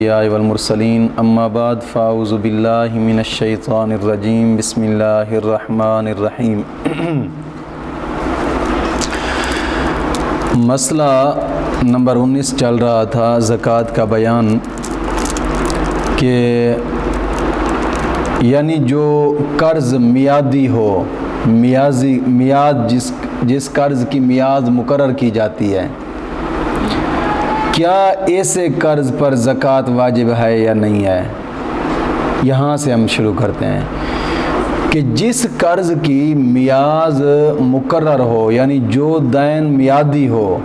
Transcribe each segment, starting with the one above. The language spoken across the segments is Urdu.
والمرسلین اما بعد فاعوذ باللہ من الشیطان الرجیم بسم اللہ الرحمن الرحیم۔ مسئلہ نمبر 19 چل رہا تھا زکوٰۃ کا بیان کہ یعنی جو قرض میادی ہو، میاد جس قرض کی میاد مقرر کی جاتی ہے، کیا ایسے قرض پر زکوٰۃ واجب ہے یا نہیں ہے؟ یہاں سے ہم شروع کرتے ہیں کہ جس قرض کی میاد مقرر ہو، یعنی جو دین میادی ہو،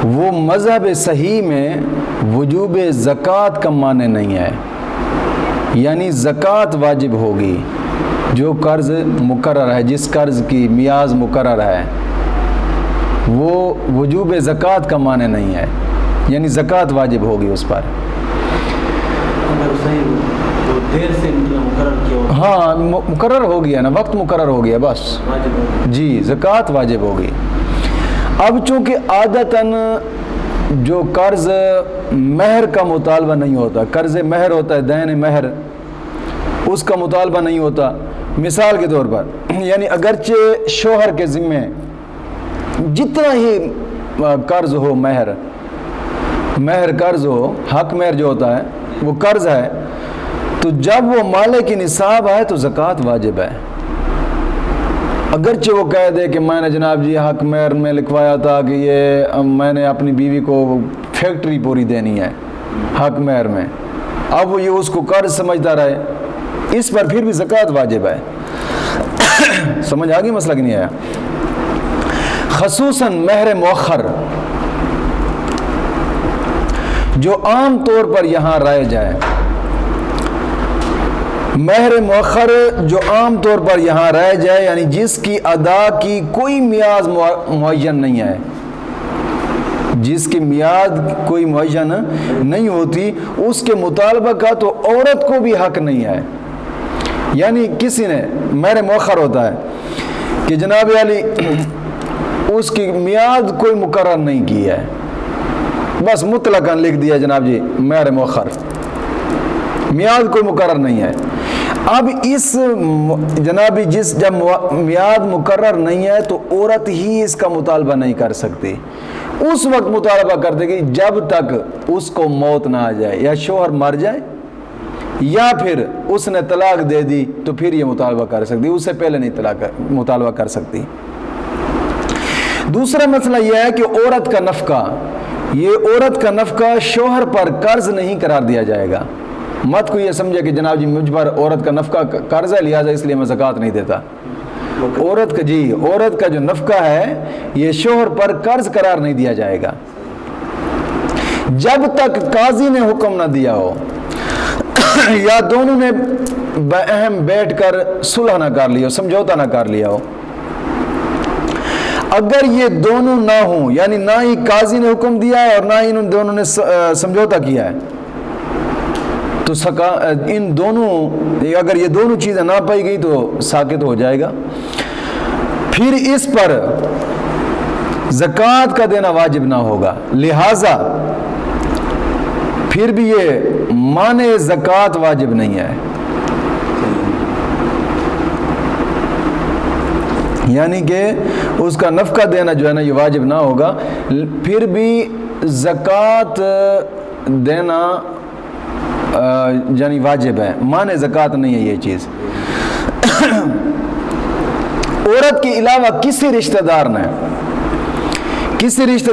وہ مذہب صحیح میں وجوب زکوٰۃ کا معنی نہیں ہے، یعنی زکوٰۃ واجب ہوگی۔ جو قرض مقرر ہے، جس قرض کی میاد مقرر ہے، وہ وجوب زکوٰۃ کا معنی نہیں ہے، یعنی زکوٰۃ واجب ہوگی اس پر۔ ہاں مقرر ہو گیا نا، وقت مقرر ہو گیا بس، جی زکوٰۃ واجب ہوگی۔ اب چونکہ عادتاً جو قرض مہر کا مطالبہ نہیں ہوتا، قرض مہر ہوتا ہے، دین مہر، اس کا مطالبہ نہیں ہوتا۔ مثال کے طور پر یعنی اگرچہ شوہر کے ذمے جتنا ہی قرض ہو، مہر قرض ہو، حق مہر جو ہوتا ہے وہ قرض ہے، تو جب وہ مالک کی نصاب ہے تو زکوٰۃ واجب ہے۔ اگرچہ وہ کہہ دے کہ میں نے جناب جی حق مہر میں لکھوایا تھا کہ یہ میں نے اپنی بیوی کو فیکٹری پوری دینی ہے حق مہر میں، اب وہ یہ اس کو قرض سمجھتا رہے، اس پر پھر بھی زکوٰۃ واجب ہے۔ سمجھ آ گئی مسئلہ کہ نہیں آیا؟ خصوصاً مہر مؤخر جو عام طور پر یہاں رائج ہے، مہر مؤخر جو عام طور پر یہاں رائج ہے، یعنی جس کی ادا کی کوئی میعاد معین نہیں ہے، جس کی میعاد کوئی معین نہیں ہوتی، اس کے مطالبہ کا تو عورت کو بھی حق نہیں ہے۔ یعنی کسی نے مہر مؤخر ہوتا ہے کہ جناب علی اس کی میعاد کوئی مقرر نہیں کی ہے، بس مطلقاً لکھ دیا جناب جی مہر مؤخر، میعاد کوئی مقرر نہیں ہے۔ اب اس جناب جب میعاد مقرر نہیں ہے تو عورت ہی اس کا مطالبہ نہیں کر سکتی، اس وقت مطالبہ کر دے گی جب تک اس کو موت نہ آ جائے، یا شوہر مر جائے یا پھر اس نے طلاق دے دی تو پھر یہ مطالبہ کر سکتی، اس سے پہلے نہیں مطالبہ کر سکتی۔ دوسرا مسئلہ یہ ہے کہ عورت کا نفقہ، یہ عورت کا نفقہ شوہر پر قرض نہیں قرار دیا جائے گا۔ مت کو یہ سمجھے کہ جناب جی مجھ پر عورت کا نفقہ قرض ہے لہٰذا اس لیے میں زکوٰۃ نہیں دیتا۔ عورت کا جو نفقہ ہے یہ شوہر پر قرض قرار نہیں دیا جائے گا جب تک قاضی نے حکم نہ دیا ہو یا دونوں نے باہم بیٹھ کر صلح نہ کر لیا ہو، سمجھوتا نہ کر لیا ہو۔ اگر یہ دونوں نہ ہوں، یعنی نہ ہی قاضی نے حکم دیا ہے اور نہ ہی ان دونوں نے سمجھوتا کیا ہے، تو ان دونوں اگر یہ دونوں چیزیں نہ پائی گئی تو ساقط ہو جائے گا، پھر اس پر زکوٰۃ کا دینا واجب نہ ہوگا، لہذا پھر بھی یہ مانع زکوٰۃ واجب نہیں ہے، یعنی کہ اس کا نفقہ دینا جو ہے نا یہ واجب نہ ہوگا، پھر بھی زکوٰۃ دینا یعنی واجب ہے، مانع زکوٰۃ نہیں ہے یہ چیز۔ عورت کے علاوہ کسی رشتہ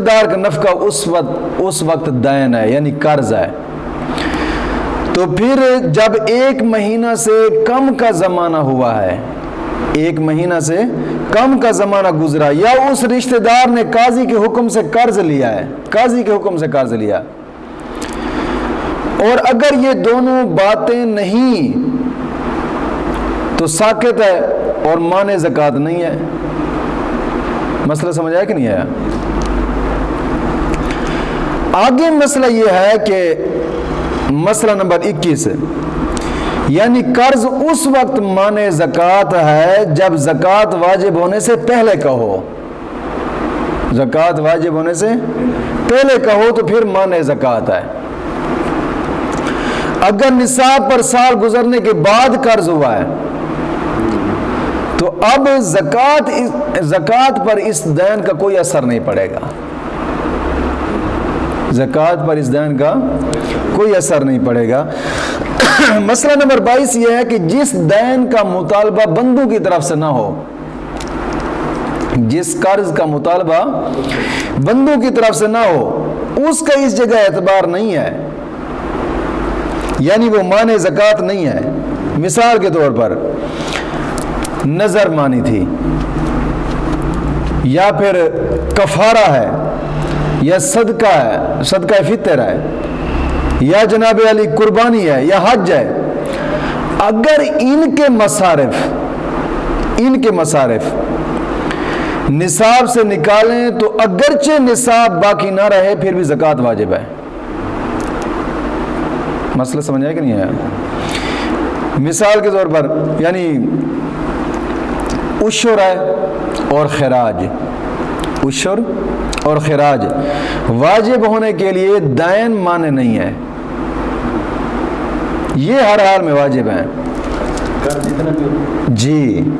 دار کا نفقہ اس وقت دین ہے، یعنی قرض ہے، تو پھر جب 1 مہینہ سے کم کا زمانہ ہوا ہے، 1 مہینہ سے کم کا زمانہ گزرا، یا اس رشتہ دار نے قاضی کے حکم سے قرض لیا ہے، اور اگر یہ دونوں باتیں نہیں تو ساقط ہے اور مانع زکوٰۃ نہیں ہے۔ مسئلہ سمجھ آیا کہ نہیں آیا؟ آگے مسئلہ یہ ہے کہ مسئلہ نمبر 21، یعنی قرض اس وقت مانع زکوٰۃ ہے جب زکوٰۃ واجب ہونے سے پہلے کا ہو، زکوٰۃ واجب ہونے سے پہلے کا ہو تو پھر مانع زکوٰۃ ہے. اگر نصاب پر سال گزرنے کے بعد قرض ہوا ہے تو اب زکوٰۃ پر اس دین کا کوئی اثر نہیں پڑے گا. زکوٰۃ پر اس دین کا کوئی اثر نہیں پڑے گا. مسئلہ نمبر 22 یہ ہے کہ جس دین کا مطالبہ بندوں کی طرف سے نہ ہو، جس قرض کا مطالبہ بندوں کی طرف سے نہ ہو، اس کا اس جگہ اعتبار نہیں ہے، یعنی وہ مانع زکوٰۃ نہیں ہے. مثال کے طور پر نظر مانی تھی، یا پھر کفارہ ہے، یا صدقہ ہے، صدقہ فطر ہے، یا جناب علی قربانی ہے، یا حج ہے. اگر ان کے مصارف نصاب سے نکالیں تو اگرچہ نصاب باقی نہ رہے پھر بھی زکوٰۃ واجب ہے. مسئلہ سمجھ آیا کہ نہیں آیا؟ مثال کے طور پر یعنی عشر ہے اور خراج، عشر اور خراج واجب ہونے کے لیے دین مانع نہیں ہے، یہ ہر حال میں واجب ہیں. جی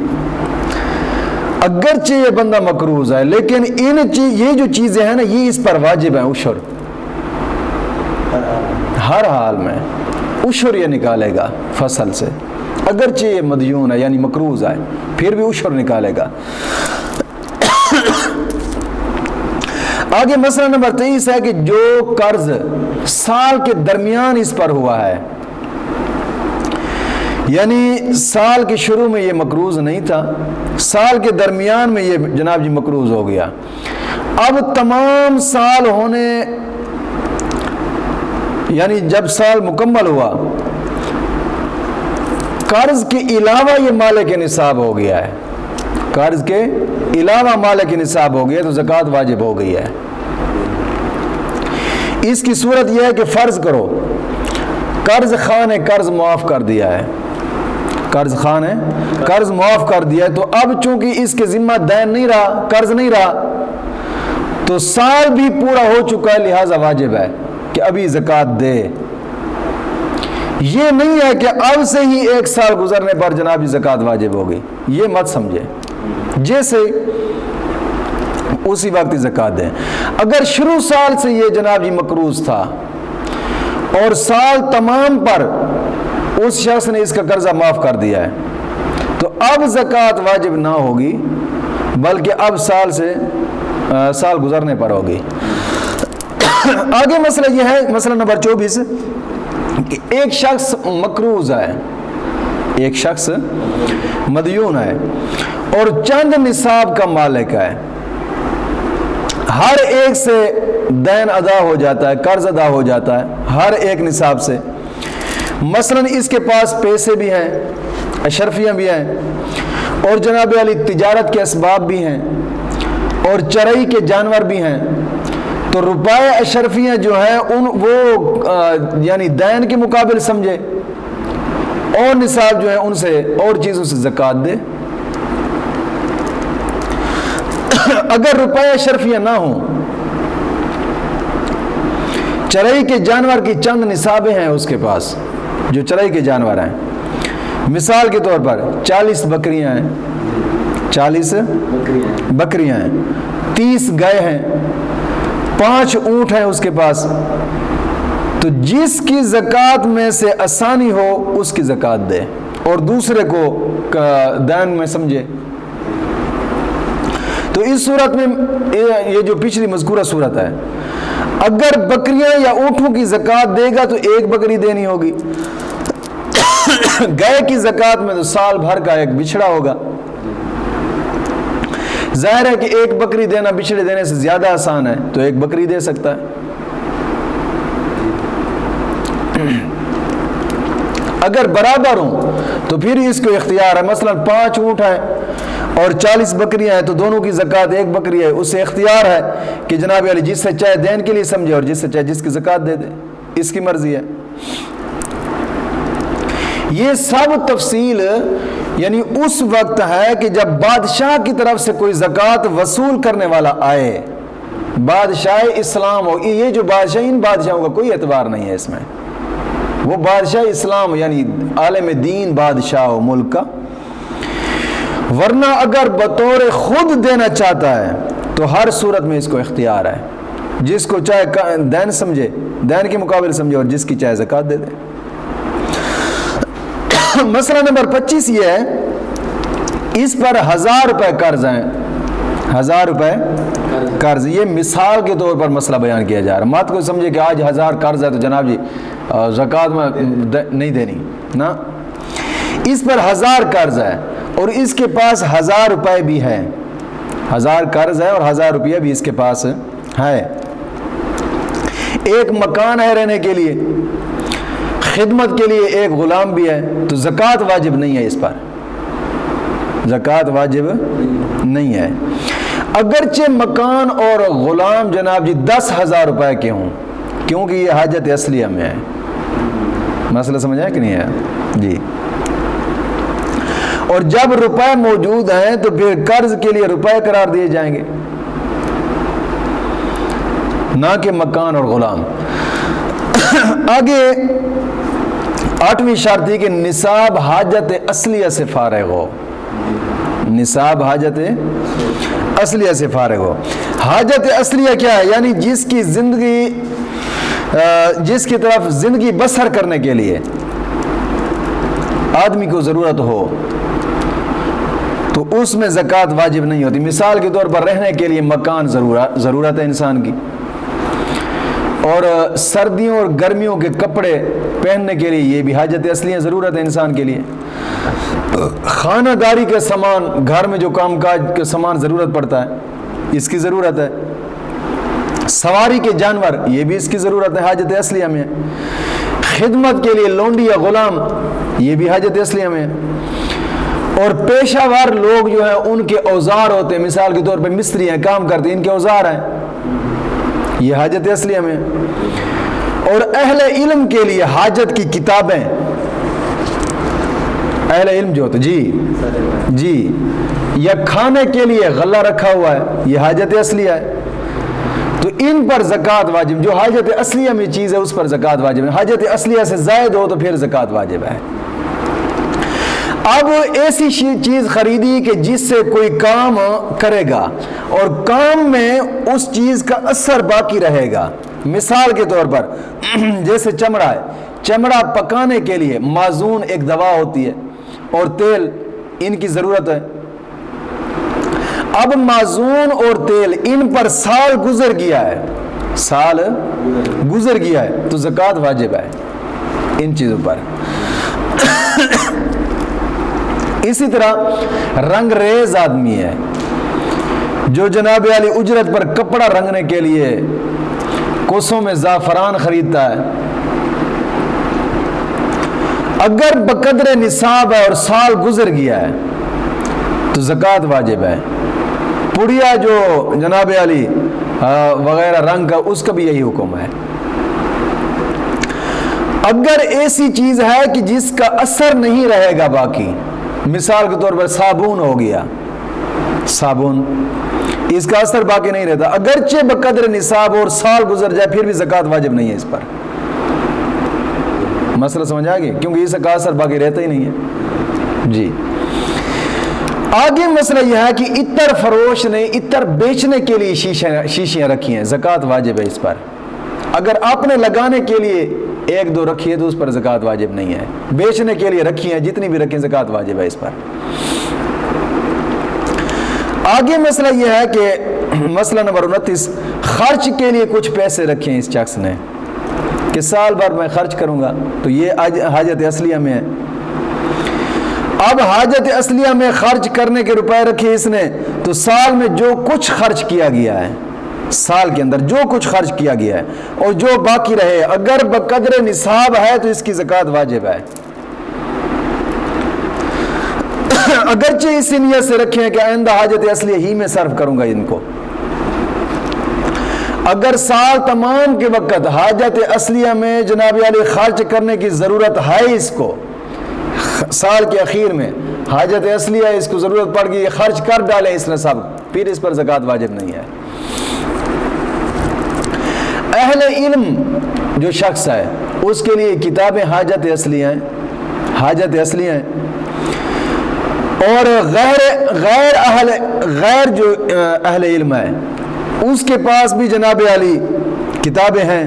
اگرچہ یہ بندہ مقروض ہے لیکن یہ جو چیزیں ہیں نا یہ اس پر واجب ہیں. عشر ہر حال میں عشر یہ نکالے گا فصل سے، اگرچہ یہ مدیون ہے یعنی مقروض ہے پھر بھی عشر نکالے گا. آگے مسئلہ نمبر 23 ہے کہ جو قرض سال کے درمیان اس پر ہوا ہے، یعنی سال کے شروع میں یہ مقروض نہیں تھا، سال کے درمیان میں یہ جناب جی مقروض ہو گیا، اب تمام سال ہونے یعنی جب سال مکمل ہوا قرض کے علاوہ یہ مالک نصاب ہو گیا ہے، قرض کے علاوہ مالک نصاب ہو گیا تو زکوٰۃ واجب ہو گئی ہے. اس کی صورت یہ ہے کہ فرض کرو قرض خواہ نے قرض معاف کر دیا ہے، قرض خواہ نے قرض معاف کر دیا ہے، تو اب چونکہ اس کے ذمہ دین نہیں رہا، قرض نہیں رہا، تو سال بھی پورا ہو چکا ہے لہذا واجب ہے کہ ابھی زکوٰۃ دے. یہ نہیں ہے کہ اب سے ہی 1 سال گزرنے پر جناب زکوٰۃ واجب ہوگی، یہ مت سمجھے، جیسے اسی وقت زکوٰۃ دیں. اگر شروع سال سے یہ جناب جی مقروض تھا اور سال تمام پر اس شخص نے اس کا قرضہ معاف کر دیا ہے تو اب زکوٰۃ واجب نہ ہوگی بلکہ اب سال گزرنے پر ہوگی. آگے مسئلہ یہ ہے، مسئلہ نمبر 24 کہ ایک شخص مقروض ہے، ایک شخص مدیون ہے اور چند نصاب کا مالک ہے، ہر ایک سے دین ادا ہو جاتا ہے، قرض ادا ہو جاتا ہے ہر ایک نصاب سے. مثلا اس کے پاس پیسے بھی ہیں، اشرفیاں بھی ہیں، اور جناب علی تجارت کے اسباب بھی ہیں، اور چرئی کے جانور بھی ہیں. تو روپائے اشرفیاں جو ہیں وہ یعنی دین کے مقابل سمجھے، اور نصاب جو ہے ان سے اور چیزوں سے زکوٰۃ دے. اگر روپائے اشرفیاں نہ ہوں، چرئی کے جانور کی چند نصابیں ہیں اس کے پاس جو چرئی کے جانور ہیں، مثال کے طور پر 40 بکریاں ہیں، 40 بکریاں ہیں، 30 گائے ہیں، 5 اونٹ ہیں اس کے پاس، تو جس کی زکوٰۃ میں سے آسانی ہو اس کی زکوٰۃ دے اور دوسرے کو دین میں سمجھے. تو اس صورت میں یہ جو پچھلی مذکورہ صورت ہے، اگر بکریاں یا اونٹوں کی زکوٰۃ دے گا تو 1 بکری دینی ہوگی، گائے کی زکوٰۃ میں تو سال بھر کا ایک بچھڑا ہوگا. ظاہر ہے کہ 1 بکری دینا بچھڑے دینے سے زیادہ آسان ہے تو 1 بکری دے سکتا ہے. اگر برابر ہوں تو پھر اس کو اختیار ہے، مثلا 5 اونٹ ہیں اور 40 بکریاں ہیں تو دونوں کی زکوٰۃ 1 بکری ہے، اسے اختیار ہے کہ جناب علی جس سے چاہے دین کے لیے سمجھے اور جس سے چاہے جس کی زکوٰۃ دے دے، اس کی مرضی ہے. یہ سب تفصیل یعنی اس وقت ہے کہ جب بادشاہ کی طرف سے کوئی زکوٰۃ وصول کرنے والا آئے بادشاہ اسلام ہو، یہ جو بادشاہ، ان بادشاہوں کا کوئی اعتبار نہیں ہے اس میں، وہ بادشاہ اسلام یعنی عالم دین بادشاہ ہو ملک کا، ورنہ اگر بطور خود دینا چاہتا ہے تو ہر صورت میں اس کو اختیار ہے، جس کو چاہے دین سمجھے، دین کے مقابل سمجھے، اور جس کی چاہے زکوٰۃ دے دے۔ مسئلہ نمبر 25 یہ ہے، اس پر 1000 روپے قرض ہیں، 1000 روپے قرض، یہ مثال کے طور پر مسئلہ بیان کیا جا رہا ہے، مت کو سمجھے کہ آج 1000 قرض ہے تو جناب جی زکوٰۃ میں نہیں دینی نا، اس پر 1000 قرض ہے اور اس کے پاس 1000 روپے بھی ہے، 1000 قرض ہے اور 1000 روپیہ بھی اس کے پاس ہے، ایک مکان ہے رہنے کے لیے، خدمت کے لیے ایک غلام بھی ہے، تو زکوٰۃ واجب نہیں ہے اس پر، زکوٰۃ واجب نہیں ہے، اگرچہ مکان اور غلام جناب جی 10,000 روپے کے ہوں، کیونکہ یہ حاجت اصلیہ میں ہے، مسئلہ سمجھا ہے کہ نہیں ہے جی، اور جب روپے موجود ہیں تو پھر قرض کے لیے روپے قرار دیے جائیں گے، نہ کہ مکان اور غلام۔ آگے 8ویں شرط تھی کہ نصاب حاجت اصلیہ سے فارغ ہو، نصاب حاجت اصلیہ سے فارغ ہو۔ حاجت اصلیہ کیا ہے؟ یعنی جس کی زندگی، جس کی طرف زندگی بسر کرنے کے لیے آدمی کو ضرورت ہو تو اس میں زکوٰۃ واجب نہیں ہوتی۔ مثال کے طور پر رہنے کے لیے مکان ضرورت ہے انسان کی، اور سردیوں اور گرمیوں کے کپڑے پہننے کے لیے یہ بھی حاجت اصلیہ ضرورت ہے انسان کے لیے، خانہ داری کے سامان، گھر میں جو کام کاج کے سامان ضرورت پڑتا ہے اس کی ضرورت ہے، سواری کے جانور یہ بھی اس کی ضرورت ہے، حاجت اصلیہ میں، خدمت کے لیے لونڈی یا غلام یہ بھی حاجت اصلیہ میں، اور پیشہ ور لوگ جو ہیں ان کے اوزار ہوتے ہیں، مثال کے طور پہ مستری ہیں کام کرتے ہیں، ان کے اوزار ہیں، یہ حاجت اصلیہ میں، اور اہل علم کے لیے حاجت کی کتابیں، اہل علم جو ہوتے جی یا کھانے کے لیے غلہ رکھا ہوا ہے یہ حاجت اصلیہ ہے، تو ان پر زکوٰۃ واجب، جو حاجت اصلیہ میں چیز ہے اس پر زکوٰۃ واجب ہے، حاجت اصلیہ سے زائد ہو تو پھر زکوٰۃ واجب ہے۔ اب ایسی چیز خریدی کہ جس سے کوئی کام کرے گا اور کام میں اس چیز کا اثر باقی رہے گا، مثال کے طور پر جیسے چمڑا ہے، چمڑا پکانے کے لیے معزون ایک دوا ہوتی ہے اور تیل ان کی ضرورت ہے، اب معزون اور تیل ان پر سال گزر گیا ہے، سال گزر گیا ہے تو زکوٰۃ واجب ہے ان چیزوں پر۔ اسی طرح رنگ ریز آدمی ہے جو جناب علی اجرت پر کپڑا رنگنے کے لیے کوسوں میں زعفران خریدتا ہے، اگر بقدر نصاب ہے اور سال گزر گیا ہے تو زکوٰۃ واجب ہے۔ پڑیا جو جناب علی وغیرہ رنگ کا اس کا بھی یہی حکم ہے۔ اگر ایسی چیز ہے کہ جس کا اثر نہیں رہے گا باقی، مثال کے طور پر صابن ہو گیا، صابن اس کا اثر باقی نہیں رہتا، اگرچہ بقدر نصاب اور سال گزر جائے پھر بھی زکوٰۃ واجب نہیں ہے اس پر، مسئلہ سمجھ آ گیا، کیونکہ اس کا اثر باقی رہتا ہی نہیں ہے جی۔ آگے مسئلہ یہ ہے کہ عطر فروش نے عطر بیچنے کے لیے شیشیاں رکھی ہیں، زکوٰۃ واجب ہے اس پر، اگر آپ نے لگانے کے لیے ایک دو رکھی ہے تو اس پر زکوٰۃ واجب نہیں ہے، بیچنے کے لیے رکھی ہیں جتنی بھی رکھی ہیں زکوٰۃ واجب ہے اس پر۔ آگے مسئلہ یہ ہے کہ مسئلہ نمبر 29، خرچ کے لیے کچھ پیسے رکھے ہیں اس شخص نے کہ سال بھر میں خرچ کروں گا، تو یہ حاجت اصلیہ میں ہے۔ اب حاجت اصلیہ میں خرچ کرنے کے روپے رکھے اس نے، تو سال میں جو کچھ خرچ کیا گیا ہے، سال کے اندر جو کچھ خرچ کیا گیا ہے اور جو باقی رہے اگر بقدر نصاب ہے تو اس کی زکوٰۃ واجب ہے، اگرچہ اسی نیت سے رکھیں کہ آئندہ حاجت اصلیہ ہی میں صرف کروں گا ان کو۔ اگر سال تمام کے وقت حاجت اصلیہ میں جناب علی خرچ کرنے کی ضرورت ہے، اس کو سال کے اخیر میں حاجت اصلیہ اس کو ضرورت پڑ گئی، خرچ کر ڈالے اس نے سب، پھر اس پر زکوٰۃ واجب نہیں ہے۔ اہل علم جو شخص ہے اس کے لیے کتابیں حاجت اصلی ہیں، حاجت اصلی ہیں، اور غیر جو اہل علم ہے اس کے پاس بھی جناب علی کتابیں ہیں،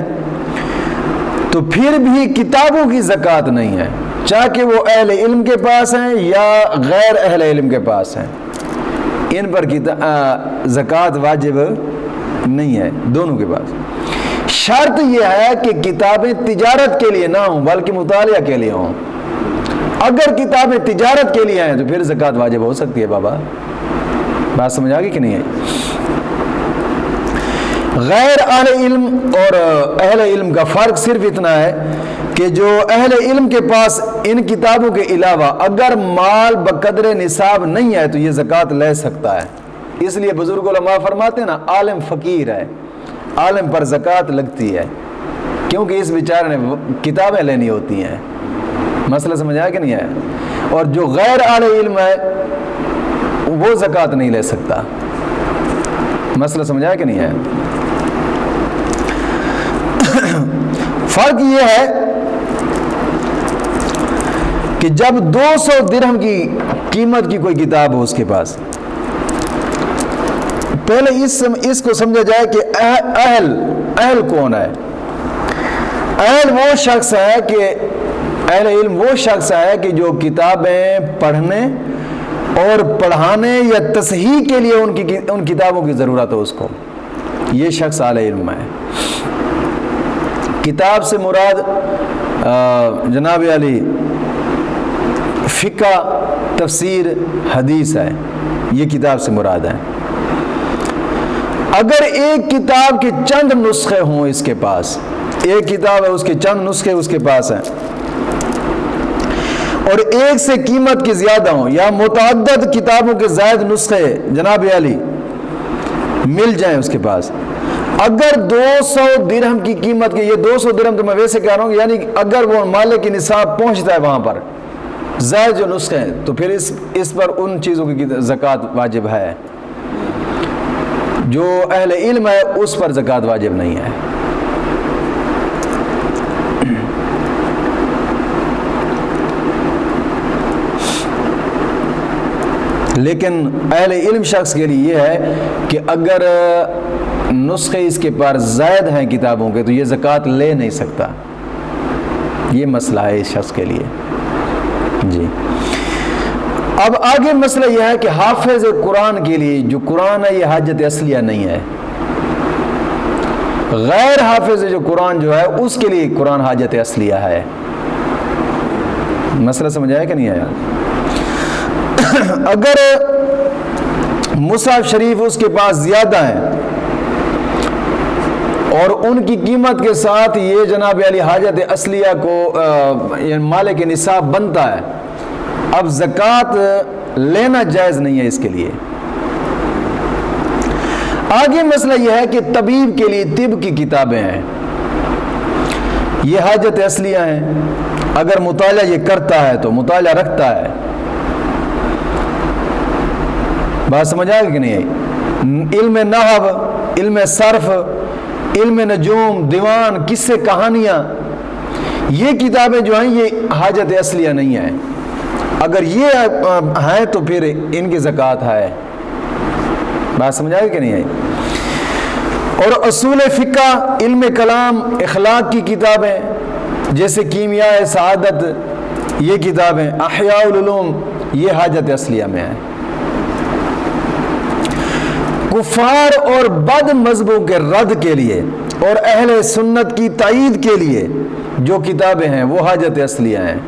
تو پھر بھی کتابوں کی زکوٰۃ نہیں ہے، چاہے کہ وہ اہل علم کے پاس ہیں یا غیر اہل علم کے پاس ہیں، ان پر زکوٰۃ واجب نہیں ہے، دونوں کے پاس۔ شرط یہ ہے کہ کتابیں تجارت کے لیے نہ ہوں بلکہ مطالعہ کے لیے ہوں۔ اگر کتابیں تجارت کے لیے ہیں تو پھر زکوٰۃ واجب ہو سکتی ہے۔ بابا بات سمجھ آ گئی کہ نہیں ہے؟ غیر اہل علم اور اہل علم کا فرق صرف اتنا ہے کہ جو اہل علم کے پاس ان کتابوں کے علاوہ اگر مال بقدر نصاب نہیں ہے تو یہ زکوٰۃ لے سکتا ہے۔ اس لیے بزرگ علماء فرماتے ہیں نا، عالم فقیر ہے، عالم پر زکوٰۃ لگتی ہے، کیونکہ اس بیچارے نے کتابیں لینی ہوتی ہیں۔ مسئلہ سمجھ آیا کہ نہیں ہے؟ اور جو غیر اہل علم ہے وہ زکوٰۃ نہیں لے سکتا۔ مسئلہ سمجھ آیا کہ نہیں ہے؟ فرق یہ ہے کہ جب 200 درہم کی قیمت کی کوئی کتاب ہو اس کے پاس، پہلے اس کو سمجھا جائے کہ اہل کون ہے۔ اہل وہ شخص ہے کہ اہل علم وہ شخص ہے کہ جو کتابیں پڑھنے اور پڑھانے یا تصحیح کے لیے ان کتابوں کی ضرورت ہو اس کو، یہ شخص اہل علم ہے۔ کتاب سے مراد جناب علی فقہ، تفسیر، حدیث ہے، یہ کتاب سے مراد ہے۔ اگر ایک کتاب کے چند نسخے ہوں اس کے پاس، ایک کتاب ہے اس کے چند نسخے اس کے پاس ہیں، اور ایک سے قیمت کی زیادہ ہوں یا متعدد کتابوں کے زائد نسخے جناب علی مل جائیں اس کے پاس، اگر 200 درہم کی قیمت کے، یہ 200 درہم تو میں ویسے کہہ رہا ہوں، یعنی اگر وہ مالک کی نصاب پہنچتا ہے وہاں پر زائد جو نسخے ہیں تو پھر اس پر ان چیزوں کی زکوٰۃ واجب ہے۔ جو اہل علم ہے اس پر زکوٰۃ واجب نہیں ہے۔ لیکن اہل علم شخص کے لیے یہ ہے کہ اگر نسخے اس کے پاس زائد ہیں کتابوں کے تو یہ زکوٰۃ لے نہیں سکتا، یہ مسئلہ ہے اس شخص کے لیے۔ جی اب آگے مسئلہ یہ ہے کہ حافظ قرآن کے لیے جو قرآن ہے یہ حاجت اصلیہ نہیں ہے، غیر حافظ جو قرآن جو ہے اس کے لیے قرآن حاجت اصلیہ ہے۔ مسئلہ سمجھ آیا کہ نہیں آیا؟ اگر مصحف شریف اس کے پاس زیادہ ہیں اور ان کی قیمت کے ساتھ یہ جناب علی حاجت اصلیہ کو مالک نصاب بنتا ہے، اب زکوٰۃ لینا جائز نہیں ہے اس کے لیے۔ آگے مسئلہ یہ ہے کہ طبیب کے لیے طب کی کتابیں ہیں، یہ حاجت اصلیہ ہیں، اگر مطالعہ یہ کرتا ہے تو مطالعہ رکھتا ہے۔ بات سمجھ آئے کہ نہیں؟ علم نحو، علم صرف، علم نجوم، دیوان، قصے، کہانیاں، یہ کتابیں جو ہیں یہ حاجت اصلیہ نہیں ہیں، اگر یہ ہیں تو پھر ان کی زکوٰۃ ہے۔ بات سمجھ آئے کہ نہیں ہے؟ اور اصول فقہ، علم کلام، اخلاق کی کتابیں جیسے کیمیاء سعادت، یہ کتابیں، احیاء العلوم، یہ حاجت اصلیہ میں ہیں۔ کفار اور بد مذہبوں کے رد کے لیے اور اہل سنت کی تائید کے لیے جو کتابیں ہیں وہ حاجت اصلیہ ہیں۔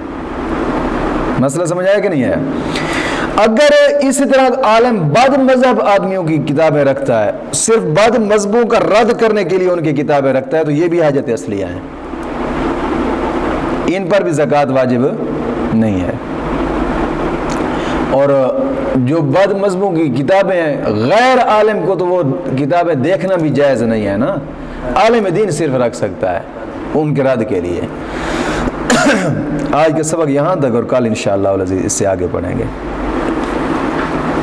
مسئلہ سمجھ آیا کہ نہیں ہے؟ اگر اسی طرح عالم بد مذہب آدمیوں کی کتابیں رکھتا ہے، صرف بد مذہبوں کا رد کرنے کے لیے ان کی کتابیں رکھتا ہے تو یہ بھی حاجت اصلیہ ہیں، ان پر بھی زکوٰۃ واجب نہیں ہے۔ اور جو بد مذہبوں کی کتابیں ہیں غیر عالم کو تو وہ کتابیں دیکھنا بھی جائز نہیں ہے نا، عالم دین صرف رکھ سکتا ہے ان کے رد کے لیے۔ آج کے سبق یہاں تک، اور کل انشاءاللہ العزیز اس سے آگے پڑھیں گے۔